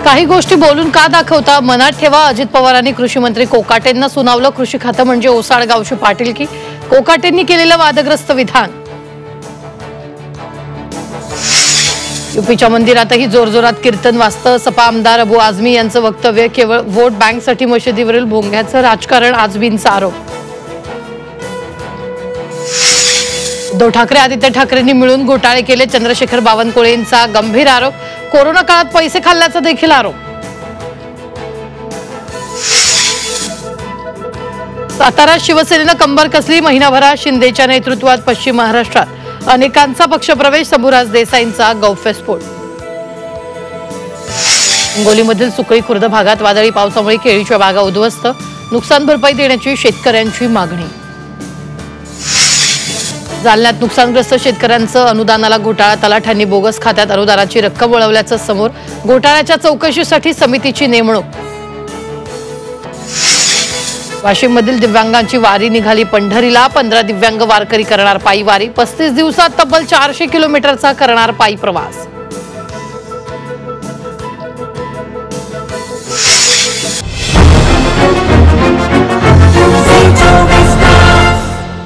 काही गोष्टी बोलून का दाखवता, मनात ठेवा। अजित पवारांनी कृषी मंत्री कोकाटेंना सुनावलं कृषी खातं म्हणजे ओसाड गावची पाटीलकी। कोकाटेंनी केलेलं वादग्रस्त विधान। यूपीच्या मंदिरातही जोरजोरात कीर्तन वाजतं। सपा आमदार अबू आझमी यांचं वक्तव्य केवळ वोट बँकसाठी मशिदीवरील भोंग्याचं राजकारण, आझमींचा आरोप। उद्धव ठाकरे आदित्य ठाकरेंनी मिळून घोटाळे केले, चंद्रशेखर बावनकुळेंचा गंभीर आरोप। कोरोना काळात पैसे खाल्ल्याचा देखील आरोप। सातारा शिवसेनेनं कंबर कसली, महिनाभरात शिंदेच्या नेतृत्वात पश्चिम महाराष्ट्रात अनेकांचा पक्षप्रवेश, शंभूराज देसाईंचा गौफ्यस्फोट। हिंगोलीमधील सुकळी खुर्द भागात वादळी पावसामुळे केळीच्या बागा उद्ध्वस्त, नुकसान भरपाई देण्याची शेतकऱ्यांची मागणी। जालन्यात नुकसानग्रस्त शेतकऱ्यांचं अनुदानाला घोटाळा, तलाठ्यांनी बोगस खात्यात अनुदानाची रक्कम वळवल्याचं समोर, घोटाळ्याच्या चौकशीसाठी समितीची नेमणूक। वाशिममधील दिव्यांगांची वारी निघाली पंढरीला, 15 दिव्यांग वारकरी करणार पायी वारी, 35 दिवसात तब्बल 400 किलोमीटरचा करणार पायी प्रवास।